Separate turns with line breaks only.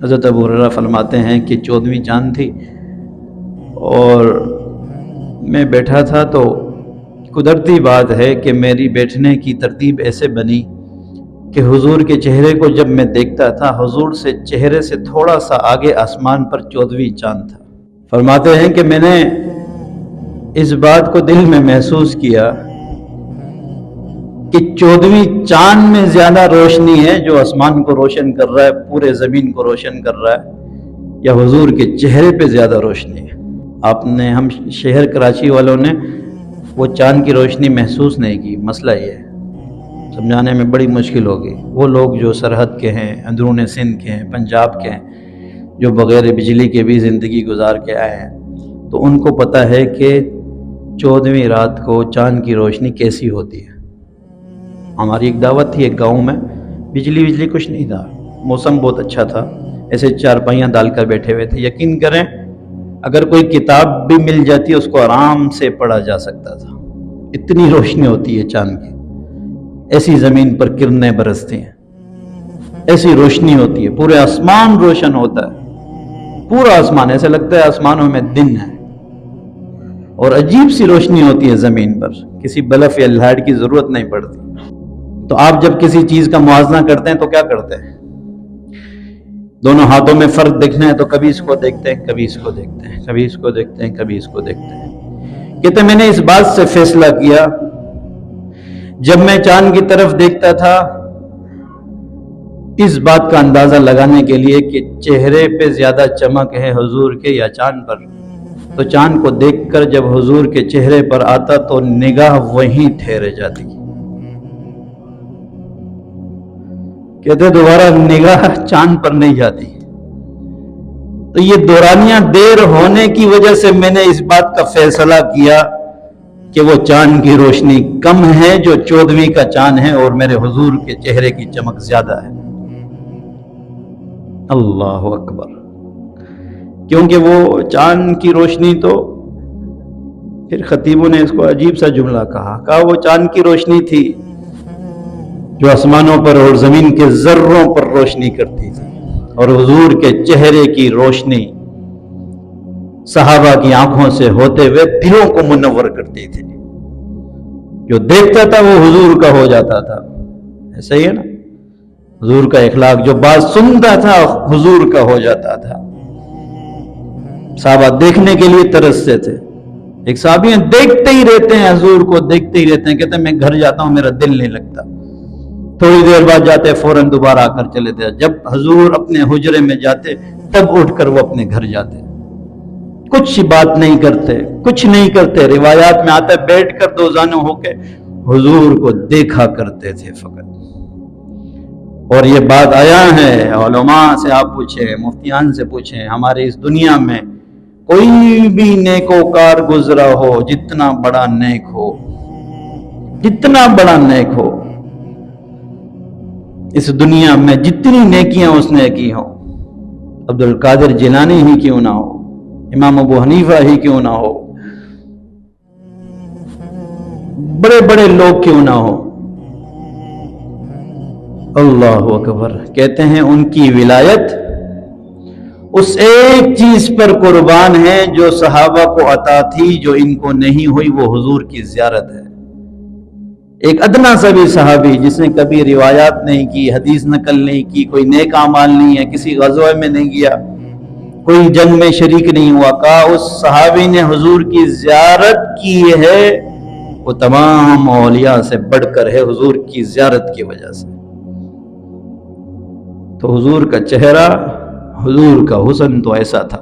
حضرت ابو ہریرہ فرماتے ہیں کہ 14ویں چاند تھی اور میں بیٹھا تھا، تو قدرتی بات ہے کہ میری بیٹھنے کی ترتیب ایسے بنی کہ حضور کے چہرے کو جب میں دیکھتا تھا، حضور سے چہرے سے تھوڑا سا آگے آسمان پر 14ویں چاند تھا۔ فرماتے ہیں کہ میں نے اس بات کو دل میں محسوس کیا کہ 14ویں چاند میں زیادہ روشنی ہے جو آسمان کو روشن کر رہا ہے، پورے زمین کو روشن کر رہا ہے، یا حضور کے چہرے پہ زیادہ روشنی ہے۔ ہم شہر کراچی والوں نے وہ چاند کی روشنی محسوس نہیں کی۔ مسئلہ یہ ہے، سمجھانے میں بڑی مشکل ہوگی۔ وہ لوگ جو سرحد کے ہیں، اندرون سندھ کے ہیں، پنجاب کے ہیں، جو بغیر بجلی کے بھی زندگی گزار کے آئے ہیں، تو ان کو پتہ ہے کہ 14ویں رات کو چاند کی روشنی کیسی ہوتی ہے۔ ہماری ایک دعوت تھی ایک گاؤں میں، بجلی کچھ نہیں تھا، موسم بہت اچھا تھا، ایسے چارپائیاں ڈال کر بیٹھے ہوئے تھے۔ یقین کریں اگر کوئی کتاب بھی مل جاتی اس کو آرام سے پڑھا جا سکتا تھا، اتنی روشنی ہوتی ہے چاند کی۔ ایسی زمین پر کرنیں برستی ہیں، ایسی روشنی ہوتی ہے، پورے آسمان روشن ہوتا ہے، پورا آسمان ایسے لگتا ہے آسمانوں میں دن ہے، اور عجیب سی روشنی ہوتی ہے زمین پر، کسی بلب یا لائٹ کی ضرورت نہیں پڑتی۔ تو آپ جب کسی چیز کا موازنہ کرتے ہیں تو کیا کرتے ہیں؟ دونوں ہاتھوں میں فرق دیکھنا ہے تو کبھی اس کو دیکھتے ہیں، کبھی اس کو دیکھتے ہیں، کبھی اس کو دیکھتے ہیں، کبھی اس کو دیکھتے ہیں۔ کہتے میں نے اس بات سے فیصلہ کیا، جب میں چاند کی طرف دیکھتا تھا اس بات کا اندازہ لگانے کے لیے کہ چہرے پہ زیادہ چمک ہے حضور کے یا چاند پر، تو چاند کو دیکھ کر جب حضور کے چہرے پر آتا تو نگاہ وہیں ٹھہر جاتی۔ کہتے دوبارہ نگاہ چاند پر نہیں جاتی۔ تو یہ دورانیہ دیر ہونے کی وجہ سے میں نے اس بات کا فیصلہ کیا کہ وہ چاند کی روشنی کم ہے جو 14ویں کا چاند ہے، اور میرے حضور کے چہرے کی چمک زیادہ ہے۔ اللہ اکبر! کیونکہ وہ چاند کی روشنی تو پھر خطیبوں نے اس کو عجیب سا جملہ کہا وہ چاند کی روشنی تھی جو آسمانوں پر اور زمین کے ذروں پر روشنی کرتی تھی، اور حضور کے چہرے کی روشنی صحابہ کی آنکھوں سے ہوتے ہوئے دلوں کو منور کرتی تھی۔ جو دیکھتا تھا وہ حضور کا ہو جاتا تھا۔ ایسا ہی ہے نا، حضور کا اخلاق، جو بات سنتا تھا حضور کا ہو جاتا تھا۔ صحابہ دیکھنے کے لیے ترستے تھے۔ ایک صحابی ہیں دیکھتے ہی رہتے ہیں، حضور کو دیکھتے ہی رہتے ہیں، کہتے ہیں میں گھر جاتا ہوں میرا دل نہیں لگتا، تھوڑی دیر بعد جاتے فوراً دوبارہ آ کر چلے تھے۔ جب حضور اپنے حجرے میں جاتے تب اٹھ کر وہ اپنے گھر جاتے، کچھ بات نہیں کرتے، کچھ نہیں کرتے۔ روایات میں آتا ہے بیٹھ کر دو زانوں ہو کے حضور کو دیکھا کرتے تھے فقط۔ اور یہ بات آیا ہے، علماء سے آپ پوچھیں، مفتیان سے پوچھیں، ہمارے اس دنیا میں کوئی بھی نیکوکار گزرا ہو، جتنا بڑا نیک ہو، جتنا بڑا نیک ہو، اس دنیا میں جتنی نیکیاں اس نے کی ہوں، عبد القادر جیلانی ہی کیوں نہ ہو، امام ابو حنیفہ ہی کیوں نہ ہو، بڑے بڑے لوگ کیوں نہ ہو، اللہ اکبر، کہتے ہیں ان کی ولایت اس ایک چیز پر قربان ہے جو صحابہ کو عطا تھی، جو ان کو نہیں ہوئی، وہ حضور کی زیارت ہے۔ ایک ادنا سا بھی صحابی جس نے کبھی روایات نہیں کی، حدیث نقل نہیں کی، کوئی نیک اعمال نہیں ہے، کسی غزوہ میں نہیں گیا، کوئی جنگ میں شریک نہیں ہوا، کہا اس صحابی نے حضور کی زیارت کی ہے، وہ تمام اولیاء سے بڑھ کر ہے حضور کی زیارت کی وجہ سے۔ تو حضور کا چہرہ، حضور کا حسن تو ایسا تھا۔